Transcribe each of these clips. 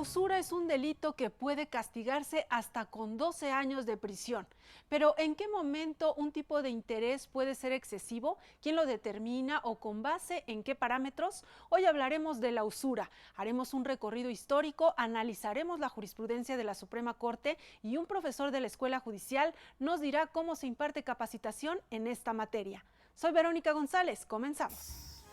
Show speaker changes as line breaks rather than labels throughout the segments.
usura es un delito que puede castigarse hasta con 12 años de prisión. Pero ¿en qué momento un tipo de interés puede ser excesivo? ¿Quién lo determina o con base en qué parámetros? Hoy hablaremos de la usura. Haremos un recorrido histórico, analizaremos la jurisprudencia de la Suprema Corte y un profesor de la Escuela Judicial nos dirá cómo se imparte capacitación en esta materia. Soy Verónica González. Comenzamos.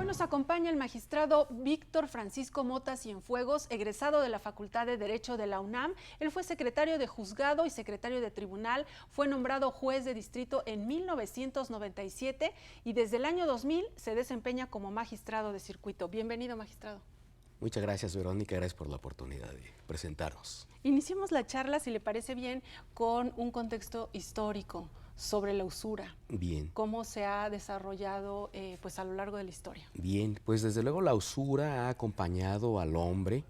Nos acompaña el magistrado Víctor Francisco Mota Cienfuegos, egresado de la Facultad de Derecho de la UNAM. Él fue secretario de juzgado y secretario de tribunal, fue nombrado juez de distrito en 1997 y desde el año 2000 se desempeña como magistrado de circuito. Bienvenido, magistrado.
Muchas gracias, Verónica, gracias por la oportunidad de presentarnos.
Iniciemos la charla, si le parece bien, con un contexto histórico sobre la usura.
Bien.
¿Cómo se ha desarrollado a lo largo de la historia?
Bien, pues desde luego la usura ha acompañado al hombre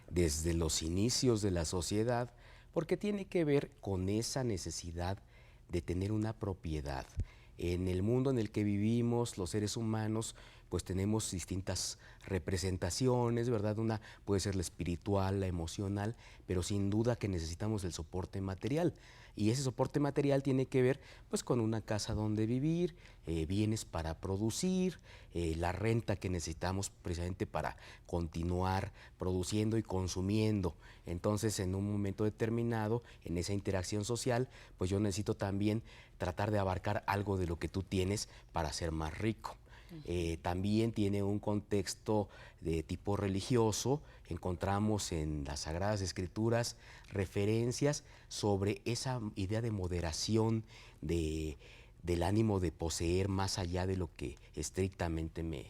desde los inicios de la sociedad porque tiene que ver con esa necesidad de tener una propiedad. En el mundo en el que vivimos, los seres humanos, pues tenemos distintas representaciones, ¿verdad? Una puede ser la espiritual, la emocional, pero sin duda que necesitamos el soporte material. Y ese soporte material tiene que ver pues con una casa donde vivir, bienes para producir, la renta que necesitamos precisamente para continuar produciendo y consumiendo. Entonces, en un momento determinado, en esa interacción social, pues yo necesito también tratar de abarcar algo de lo que tú tienes para ser más rico. También tiene un contexto de tipo religioso. Encontramos en las Sagradas Escrituras referencias sobre esa idea de moderación, del ánimo de poseer más allá de lo que estrictamente me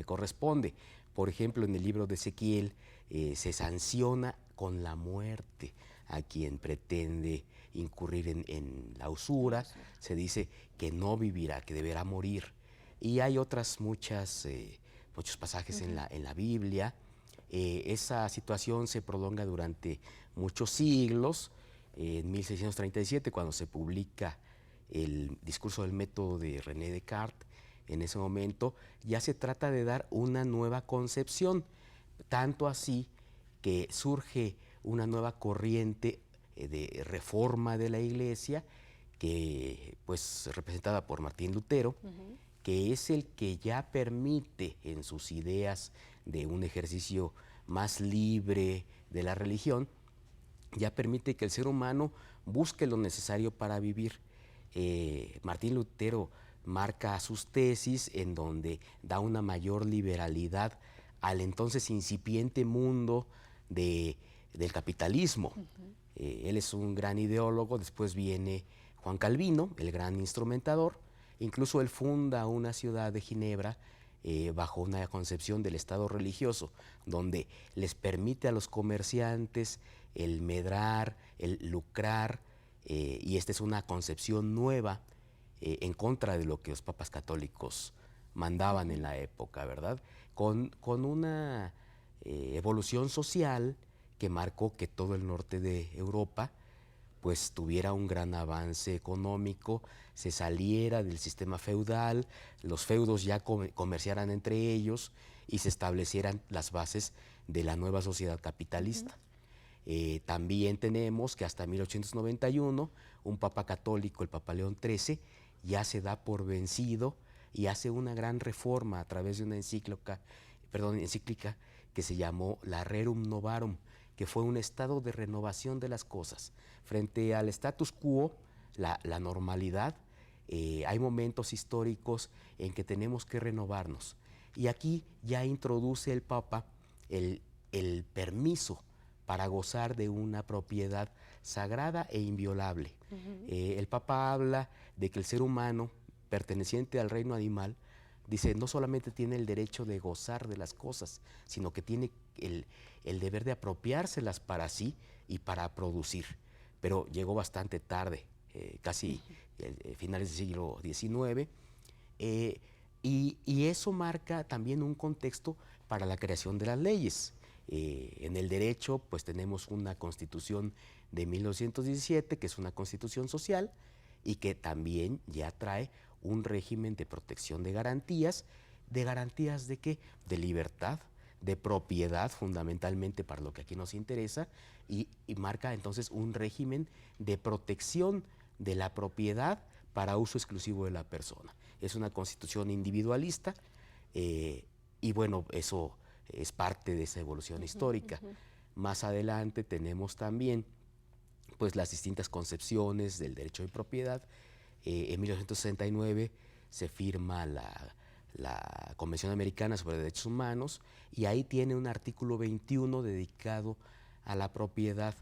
corresponde. Por ejemplo, en el libro de Ezequiel se sanciona con la muerte a quien pretende incurrir en la usura. Se dice que no vivirá, que deberá morir. Y hay otras muchos pasajes en la Biblia. Esa situación se prolonga durante muchos siglos. En 1637, cuando se publica el discurso del método de René Descartes, en ese momento ya se trata de dar una nueva concepción, tanto así que surge una nueva corriente de reforma de la Iglesia, que pues representada por Martín Lutero, que es el que ya permite en sus ideas de un ejercicio más libre de la religión, ya permite que el ser humano busque lo necesario para vivir. Martín Lutero marca sus tesis en donde da una mayor liberalidad al entonces incipiente mundo del capitalismo. Él es un gran ideólogo. Después viene Juan Calvino, el gran instrumentador. Incluso él funda una ciudad de Ginebra bajo una concepción del Estado religioso, donde les permite a los comerciantes el medrar, el lucrar, y esta es una concepción nueva en contra de lo que los papas católicos mandaban en la época, ¿verdad? Con una evolución social que marcó que todo el norte de Europa pues tuviera un gran avance económico, se saliera del sistema feudal, los feudos ya comerciaran entre ellos y se establecieran las bases de la nueva sociedad capitalista. También tenemos que hasta 1891 un papa católico, el Papa León XIII, ya se da por vencido y hace una gran reforma a través de una encíclica que se llamó la Rerum Novarum, que fue un estado de renovación de las cosas. Frente al status quo, la normalidad, hay momentos históricos en que tenemos que renovarnos. Y aquí ya introduce el Papa el permiso para gozar de una propiedad sagrada e inviolable. El Papa habla de que el ser humano, perteneciente al reino animal, dice, no solamente tiene el derecho de gozar de las cosas, sino que tiene el deber de apropiárselas para sí y para producir. Pero llegó bastante tarde, casi finales del siglo XIX, y eso marca también un contexto para la creación de las leyes. En el derecho, pues tenemos una Constitución de 1917, que es una constitución social, y que también ya trae un régimen de protección de garantías ¿de qué? De libertad, de propiedad, fundamentalmente para lo que aquí nos interesa, y marca entonces un régimen de protección de la propiedad para uso exclusivo de la persona. Es una constitución individualista y bueno, eso es parte de esa evolución histórica. Más adelante tenemos también pues las distintas concepciones del derecho de propiedad. En 1969 se firma la Convención Americana sobre Derechos Humanos y ahí tiene un artículo 21 dedicado a la propiedad.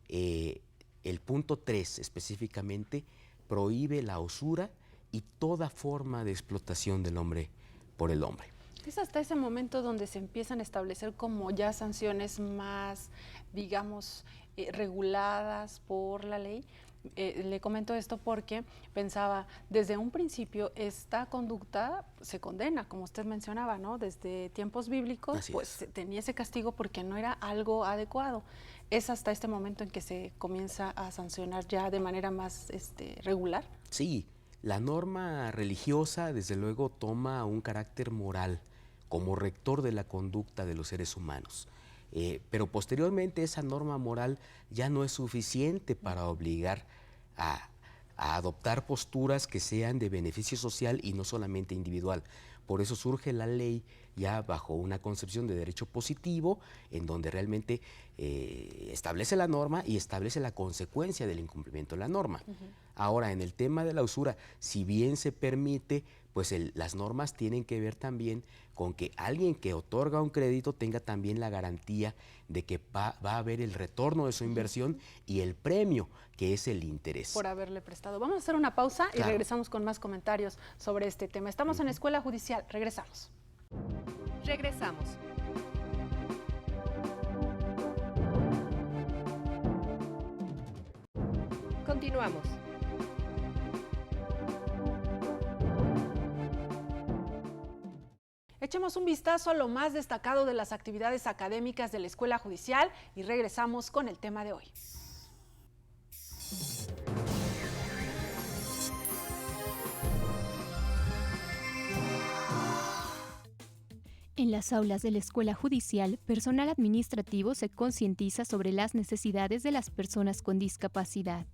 El punto 3 específicamente prohíbe la usura y toda forma de explotación del hombre por el hombre.
Es hasta ese momento donde se empiezan a establecer como ya sanciones más, digamos, reguladas por la ley. Le comento esto porque pensaba, desde un principio esta conducta se condena, como usted mencionaba, ¿no? Desde tiempos bíblicos,
Así
pues
es.
tenía ese castigo porque no era algo adecuado. Es hasta este momento en que se comienza a sancionar ya de manera más regular.
Sí, la norma religiosa desde luego toma un carácter moral como rector de la conducta de los seres humanos. Pero posteriormente esa norma moral ya no es suficiente para obligar a adoptar posturas que sean de beneficio social y no solamente individual. Por eso surge la ley ya bajo una concepción de derecho positivo, en donde realmente establece la norma y establece la consecuencia del incumplimiento de la norma. Ahora, en el tema de la usura, si bien se permite, pues las normas tienen que ver también con que alguien que otorga un crédito tenga también la garantía de que va a haber el retorno de su inversión y el premio, que es el interés.
Por haberle prestado. Vamos a hacer una pausa y
Claro.
regresamos con más comentarios sobre este tema. Estamos en la Escuela Judicial. Regresamos.
Regresamos. Continuamos.
Echemos un vistazo a lo más destacado de las actividades académicas de la Escuela Judicial y regresamos con el tema de hoy.
En las aulas de la Escuela Judicial, personal administrativo se concientiza sobre las necesidades de las personas con discapacidad.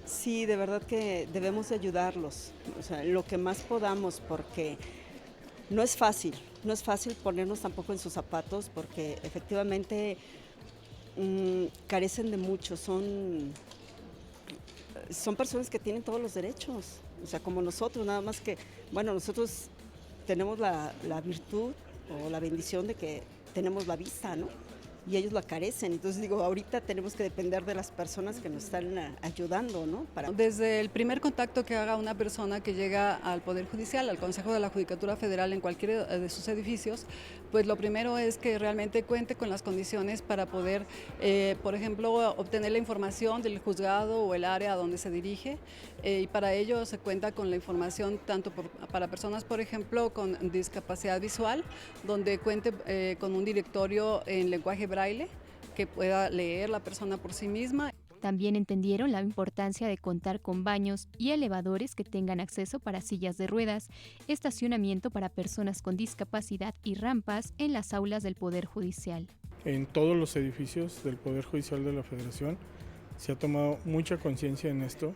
Sí, de verdad que debemos de ayudarlos, o sea, lo que más podamos, porque no es fácil ponernos tampoco en sus zapatos, porque efectivamente carecen de mucho, son personas que tienen todos los derechos, o sea, como nosotros, nada más que, bueno, nosotros tenemos la virtud o la bendición de que tenemos la vista, ¿no? Y ellos la carecen. Entonces digo, ahorita tenemos que depender de las personas que nos están ayudando, ¿no?
Desde el primer contacto que haga una persona que llega al Poder Judicial, al Consejo de la Judicatura Federal en cualquiera de sus edificios, pues lo primero es que realmente cuente con las condiciones para poder, por ejemplo, obtener la información del juzgado o el área a donde se dirige, y para ello se cuenta con la información tanto para personas, por ejemplo, con discapacidad visual, donde cuente con un directorio en lenguaje braille que pueda leer la persona por sí misma.
También entendieron la importancia de contar con baños y elevadores que tengan acceso para sillas de ruedas, estacionamiento para personas con discapacidad y rampas en las aulas del Poder Judicial.
En todos los edificios del Poder Judicial de la Federación se ha tomado mucha conciencia en esto.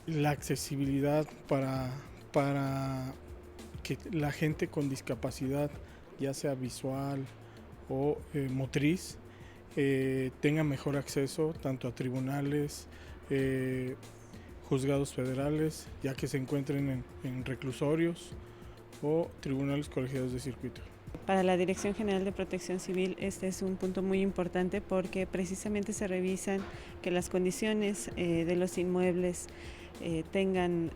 La accesibilidad para que la gente con discapacidad, ya sea visual o motriz, tenga mejor acceso tanto a tribunales, juzgados federales, ya que se encuentren en reclusorios o tribunales colegiados de circuito.
Para la Dirección General de Protección Civil este es un punto muy importante porque precisamente se revisan que las condiciones de los inmuebles tengan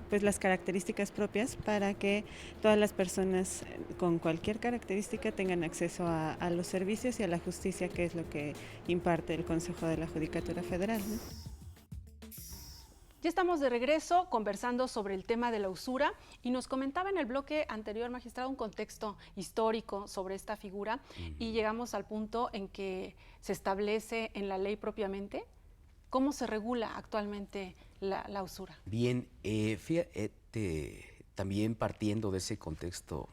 pues las características propias para que todas las personas con cualquier característica tengan acceso a los servicios y a la justicia, que es lo que imparte el Consejo de la Judicatura Federal, ¿no?
Ya estamos de regreso conversando sobre el tema de la usura y nos comentaba en el bloque anterior, magistrado, un contexto histórico sobre esta figura y llegamos al punto en que se establece en la ley propiamente ¿Cómo se regula actualmente la usura?
Bien, fíjate, también partiendo de ese contexto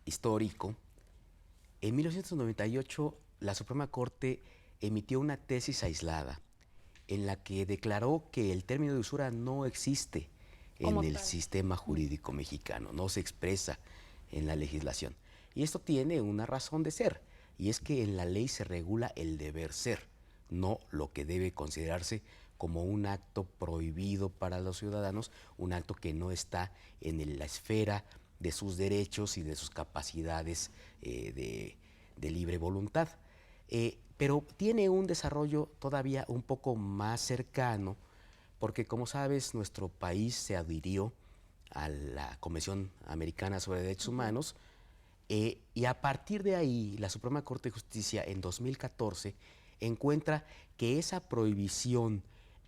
histórico, en 1998 la Suprema Corte emitió una tesis aislada en la que declaró que el término de usura no existe en el sistema jurídico mexicano, no se expresa en la legislación. Y esto tiene una razón de ser, y es que en la ley se regula el deber ser, no lo que debe considerarse como un acto prohibido para los ciudadanos, un acto que no está en la esfera de sus derechos y de sus capacidades de libre voluntad. Pero tiene un desarrollo todavía un poco más cercano, porque como sabes, nuestro país se adhirió a la Convención Americana sobre Derechos Humanos, y a partir de ahí la Suprema Corte de Justicia en 2014 encuentra que esa prohibición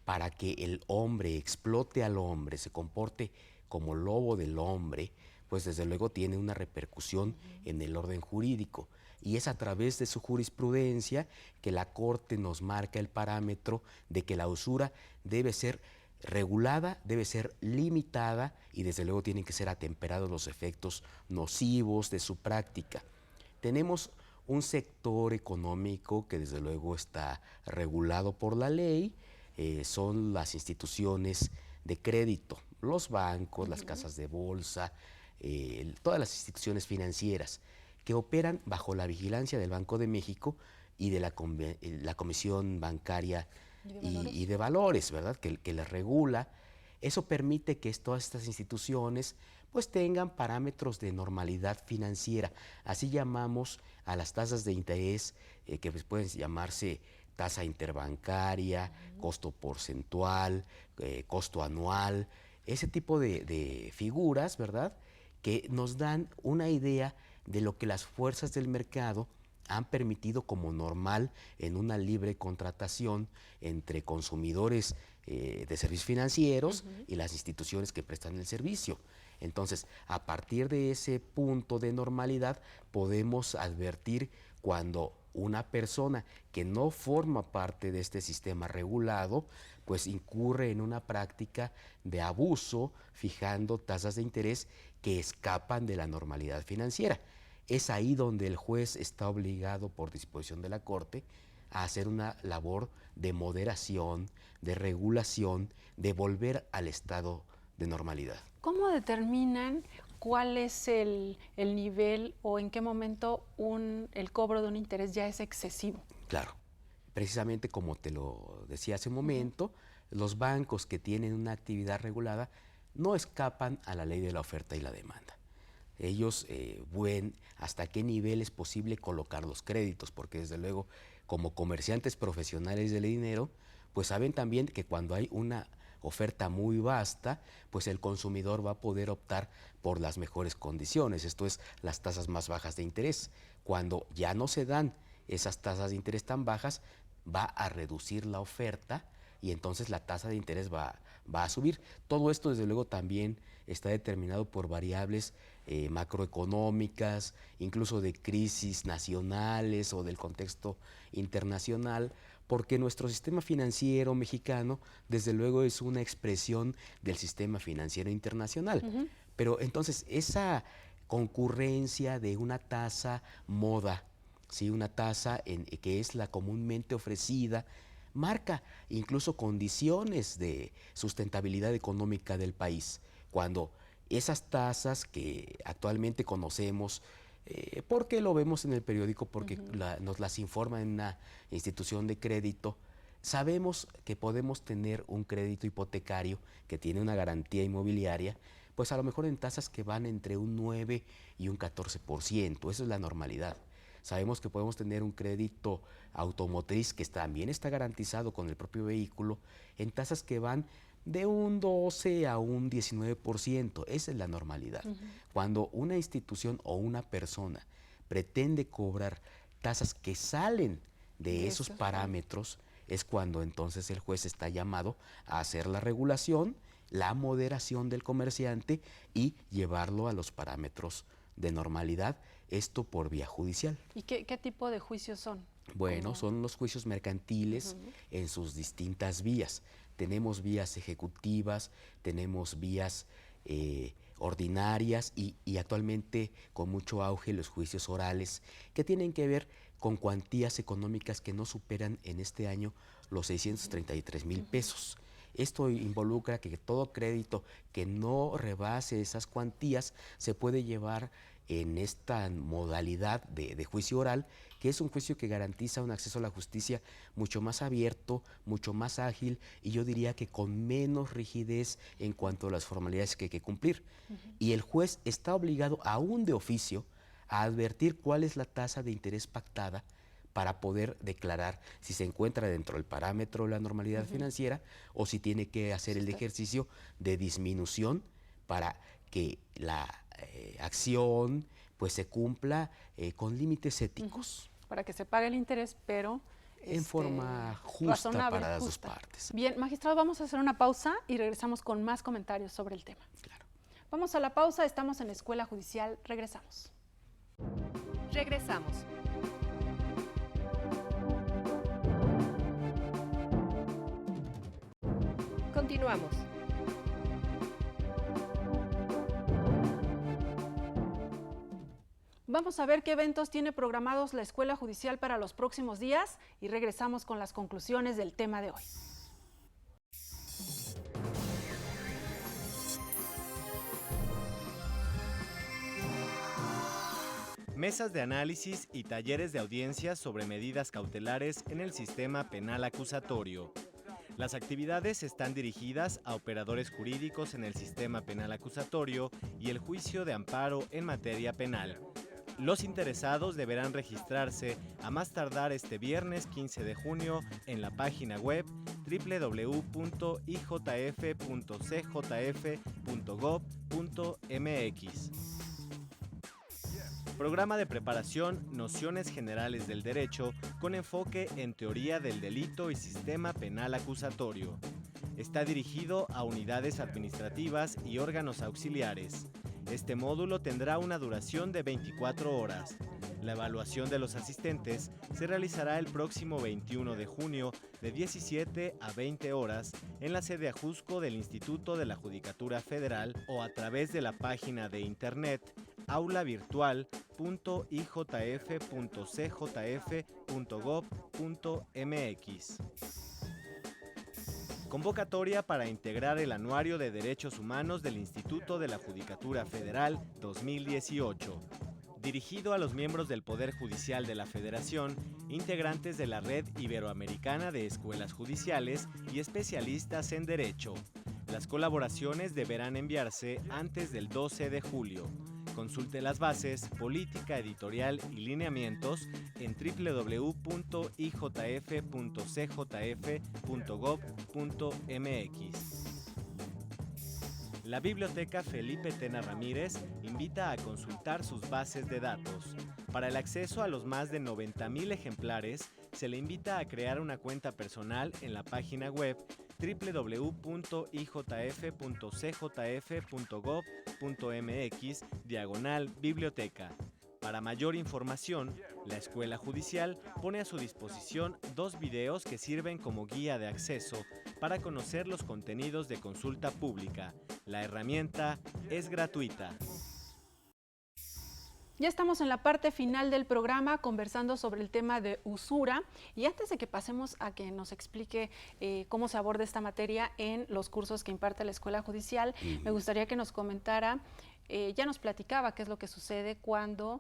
para que el hombre explote al hombre, se comporte como lobo del hombre, pues desde luego tiene una repercusión en el orden jurídico. Y es a través de su jurisprudencia que la Corte nos marca el parámetro de que la usura debe ser regulada, debe ser limitada y desde luego tienen que ser atemperados los efectos nocivos de su práctica. Tenemos un sector económico que desde luego está regulado por la ley, son las instituciones de crédito, los bancos, las casas de bolsa, todas las instituciones financieras que operan bajo la vigilancia del Banco de México y de la Comisión Bancaria y de Valores, ¿verdad? Que les regula. Eso permite que todas estas instituciones pues tengan parámetros de normalidad financiera. Así llamamos a las tasas de interés que pues, pueden llamarse tasa interbancaria, costo porcentual, costo anual, ese tipo de figuras, ¿verdad? Que nos dan una idea de lo que las fuerzas del mercado han permitido como normal en una libre contratación entre consumidores de servicios financieros y las instituciones que prestan el servicio. Entonces, a partir de ese punto de normalidad, podemos advertir cuando una persona que no forma parte de este sistema regulado, pues incurre en una práctica de abuso, fijando tasas de interés que escapan de la normalidad financiera. Es ahí donde el juez está obligado por disposición de la Corte a hacer una labor de moderación, de regulación, de volver al estado de normalidad.
¿Cómo determinan cuál es el nivel o en qué momento el cobro de un interés ya es excesivo?
Claro, precisamente como te lo decía hace un momento, los bancos que tienen una actividad regulada no escapan a la ley de la oferta y la demanda. Ellos ven hasta qué nivel es posible colocar los créditos, porque desde luego como comerciantes profesionales del dinero, pues saben también que cuando hay una oferta muy vasta, pues el consumidor va a poder optar por las mejores condiciones, esto es, las tasas más bajas de interés. Cuando ya no se dan esas tasas de interés tan bajas, va a reducir la oferta y entonces la tasa de interés va a subir. Todo esto desde luego también está determinado por variables macroeconómicas, incluso de crisis nacionales o del contexto internacional, porque nuestro sistema financiero mexicano desde luego es una expresión del sistema financiero internacional. Pero entonces esa concurrencia de una tasa moda, ¿sí? Una tasa que es la comúnmente ofrecida, marca incluso condiciones de sustentabilidad económica del país. Cuando esas tasas que actualmente conocemos, porque lo vemos en el periódico, porque nos las informa en una institución de crédito, sabemos que podemos tener un crédito hipotecario que tiene una garantía inmobiliaria, pues a lo mejor en tasas que van entre un 9 y un 14%, eso es la normalidad. Sabemos que podemos tener un crédito automotriz que también está garantizado con el propio vehículo en tasas que van de un 12 a un 19%. Esa es la normalidad. Cuando una institución o una persona pretende cobrar tasas que salen de esos parámetros, es cuando entonces el juez está llamado a hacer la regulación, la moderación del comerciante y llevarlo a los parámetros de normalidad, esto por vía judicial.
¿Y qué tipo de juicios son?
Bueno, son los juicios mercantiles en sus distintas vías. Tenemos vías ejecutivas, tenemos vías ordinarias y actualmente con mucho auge los juicios orales, que tienen que ver con cuantías económicas que no superan en este año los 633,000 pesos. Esto involucra que todo crédito que no rebase esas cuantías se puede llevar en esta modalidad de juicio oral, que es un juicio que garantiza un acceso a la justicia mucho más abierto, mucho más ágil y yo diría que con menos rigidez en cuanto a las formalidades que hay que cumplir. Y el juez está obligado, aún de oficio, a advertir cuál es la tasa de interés pactada para poder declarar si se encuentra dentro del parámetro de la normalidad financiera o si tiene que hacer el ejercicio de disminución para que la acción pues se cumpla con límites éticos.
Para que se pague el interés, pero
en forma justa para las dos partes.
Bien, magistrado, vamos a hacer una pausa y regresamos con más comentarios sobre el tema.
Claro.
Vamos a la pausa, estamos en la Escuela Judicial, regresamos.
Regresamos. Continuamos.
Vamos a ver qué eventos tiene programados la Escuela Judicial para los próximos días y regresamos con las conclusiones del tema de hoy.
Mesas de análisis y talleres de audiencias sobre medidas cautelares en el sistema penal acusatorio. Las actividades están dirigidas a operadores jurídicos en el sistema penal acusatorio y el juicio de amparo en materia penal. Los interesados deberán registrarse a más tardar este viernes 15 de junio en la página web www.ijf.cjf.gov.mx. Programa de preparación Nociones Generales del Derecho con enfoque en teoría del delito y sistema penal acusatorio. Está dirigido a unidades administrativas y órganos auxiliares. Este módulo tendrá una duración de 24 horas. La evaluación de los asistentes se realizará el próximo 21 de junio de 17 a 20 horas en la sede Ajusco del Instituto de la Judicatura Federal o a través de la página de internet aulavirtual.ijf.cjf.gov.mx. Convocatoria para integrar el Anuario de Derechos Humanos del Instituto de la Judicatura Federal 2018. Dirigido a los miembros del Poder Judicial de la Federación, integrantes de la Red Iberoamericana de Escuelas Judiciales y especialistas en Derecho. Las colaboraciones deberán enviarse antes del 12 de julio. Consulte las bases, política editorial y lineamientos en www.ijf.cjf.gov.mx. La Biblioteca Felipe Tena Ramírez invita a consultar sus bases de datos. Para el acceso a los más de 90,000 ejemplares, se le invita a crear una cuenta personal en la página web www.ijf.cjf.gov.mx/biblioteca. Para mayor información, la Escuela Judicial pone a su disposición 2 videos que sirven como guía de acceso para conocer los contenidos de consulta pública. La herramienta es gratuita.
Ya estamos en la parte final del programa conversando sobre el tema de usura y antes de que pasemos a que nos explique cómo se aborda esta materia en los cursos que imparte la Escuela Judicial, me gustaría que nos comentara, ya nos platicaba qué es lo que sucede cuando,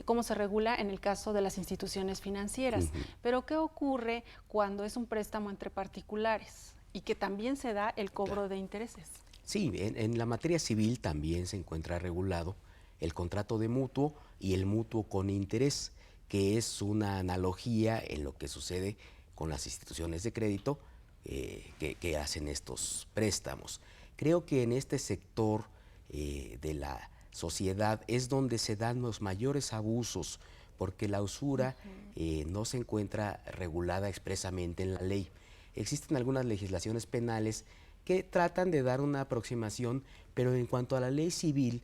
cómo se regula en el caso de las instituciones financieras, pero qué ocurre cuando es un préstamo entre particulares y que también se da el cobro de intereses.
Sí, en la materia civil también se encuentra regulado el contrato de mutuo y el mutuo con interés, que es una analogía en lo que sucede con las instituciones de crédito que hacen estos préstamos. Creo que en este sector de la sociedad es donde se dan los mayores abusos, porque la usura no se encuentra regulada expresamente en la ley. Existen algunas legislaciones penales que tratan de dar una aproximación, pero en cuanto a la ley civil,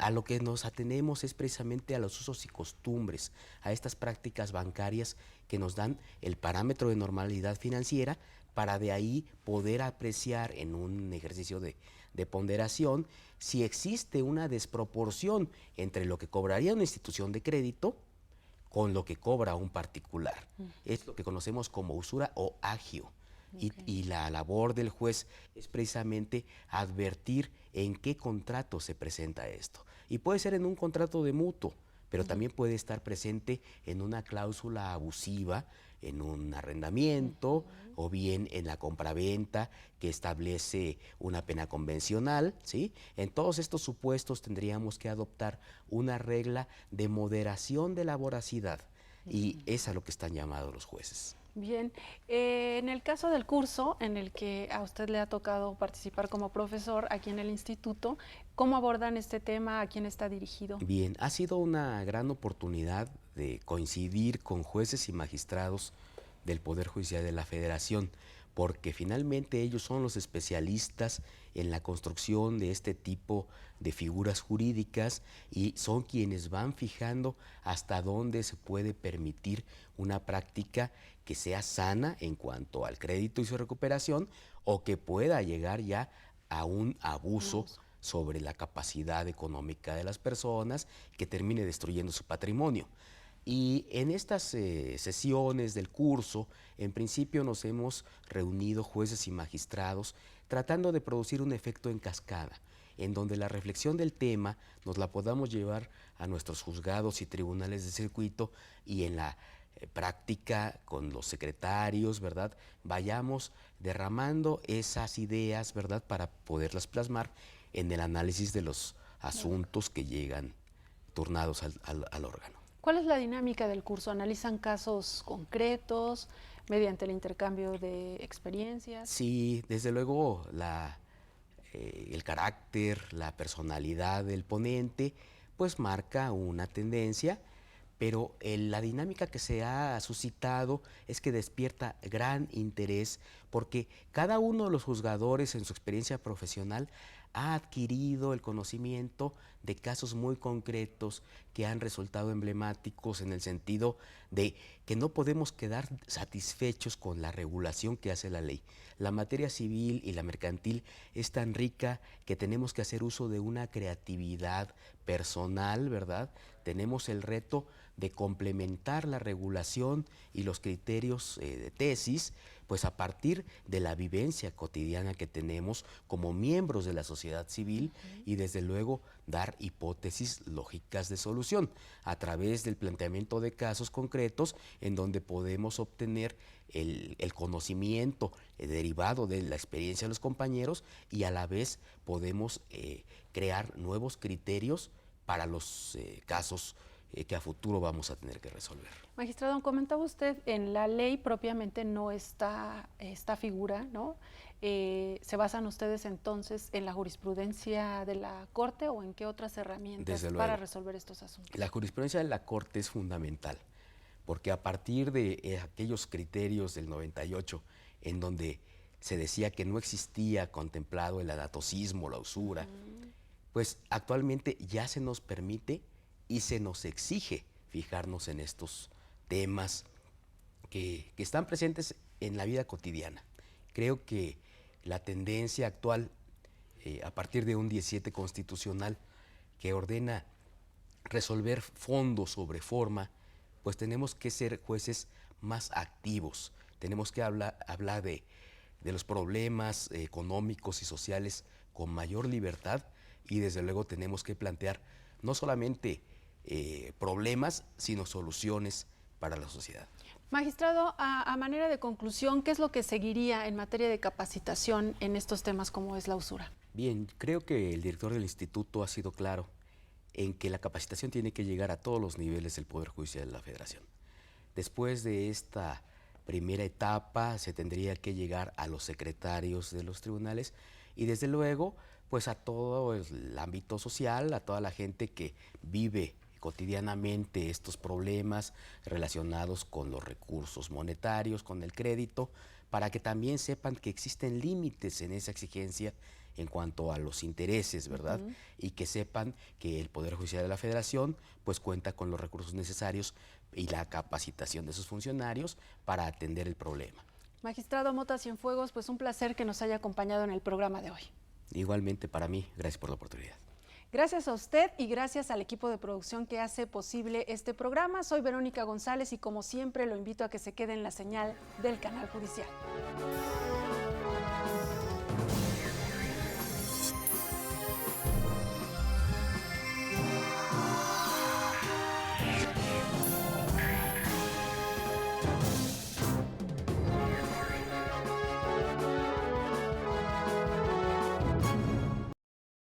a lo que nos atenemos es precisamente a los usos y costumbres, a estas prácticas bancarias que nos dan el parámetro de normalidad financiera para de ahí poder apreciar en un ejercicio de ponderación si existe una desproporción entre lo que cobraría una institución de crédito con lo que cobra un particular. Es lo que conocemos como usura o agio. Y la labor del juez es precisamente advertir en qué contrato se presenta esto. Y puede ser en un contrato de mutuo, pero también puede estar presente en una cláusula abusiva, en un arrendamiento o bien en la compraventa que establece una pena convencional, ¿sí? En todos estos supuestos tendríamos que adoptar una regla de moderación de la voracidad y es a lo que están llamados los jueces.
Bien, en el caso del curso en el que a usted le ha tocado participar como profesor aquí en el instituto, ¿cómo abordan este tema? ¿A quién está dirigido?
Bien, ha sido una gran oportunidad de coincidir con jueces y magistrados del Poder Judicial de la Federación, porque finalmente ellos son los especialistas en la construcción de este tipo de figuras jurídicas y son quienes van fijando hasta dónde se puede permitir una práctica que sea sana en cuanto al crédito y su recuperación o que pueda llegar ya a un abuso sobre la capacidad económica de las personas que termine destruyendo su patrimonio. Y en estas sesiones del curso, en principio nos hemos reunido jueces y magistrados tratando de producir un efecto en cascada, en donde la reflexión del tema nos la podamos llevar a nuestros juzgados y tribunales de circuito y en la práctica con los secretarios, ¿verdad? Vayamos derramando esas ideas, ¿verdad? Para poderlas plasmar en el análisis de los asuntos que llegan turnados al órgano.
¿Cuál es la dinámica del curso? ¿Analizan casos concretos mediante el intercambio de experiencias?
Sí, desde luego el carácter, la personalidad del ponente, pues marca una tendencia, pero la dinámica que se ha suscitado es que despierta gran interés porque cada uno de los juzgadores en su experiencia profesional ha adquirido el conocimiento de casos muy concretos que han resultado emblemáticos en el sentido de que no podemos quedar satisfechos con la regulación que hace la ley. La materia civil y la mercantil es tan rica que tenemos que hacer uso de una creatividad personal, ¿verdad? Tenemos el reto de complementar la regulación y los criterios de tesis, pues a partir de la vivencia cotidiana que tenemos como miembros de la sociedad civil y desde luego dar hipótesis lógicas de solución a través del planteamiento de casos concretos en donde podemos obtener el conocimiento derivado de la experiencia de los compañeros y a la vez podemos crear nuevos criterios para los casos que a futuro vamos a tener que resolver.
Magistrado, comentaba usted, en la ley propiamente no está esta figura, ¿no? ¿Se basan ustedes entonces en la jurisprudencia de la Corte o en qué otras herramientas para resolver estos asuntos?
La jurisprudencia de la Corte es fundamental, porque a partir de aquellos criterios del 98, en donde se decía que no existía contemplado el anatocismo, la usura, pues actualmente ya se nos permite y se nos exige fijarnos en estos temas que están presentes en la vida cotidiana. Creo que la tendencia actual, a partir de un 17 constitucional que ordena resolver fondo sobre forma, pues tenemos que ser jueces más activos. Tenemos que hablar de los problemas económicos y sociales con mayor libertad y desde luego tenemos que plantear no solamente problemas, sino soluciones para la sociedad.
Magistrado, a manera de conclusión, ¿qué es lo que seguiría en materia de capacitación en estos temas como es la usura?
Bien, creo que el director del instituto ha sido claro en que la capacitación tiene que llegar a todos los niveles del Poder Judicial de la Federación. Después de esta primera etapa se tendría que llegar a los secretarios de los tribunales y desde luego pues a todo el ámbito social, a toda la gente que vive cotidianamente estos problemas relacionados con los recursos monetarios, con el crédito, para que también sepan que existen límites en esa exigencia en cuanto a los intereses, ¿verdad? Y que sepan que el Poder Judicial de la Federación pues cuenta con los recursos necesarios y la capacitación de sus funcionarios para atender el problema.
Magistrado Mota Cienfuegos, pues un placer que nos haya acompañado en el programa de hoy.
Igualmente para mí, gracias por la oportunidad.
Gracias a usted y gracias al equipo de producción que hace posible este programa. Soy Verónica González y como siempre lo invito a que se quede en la señal del Canal Judicial.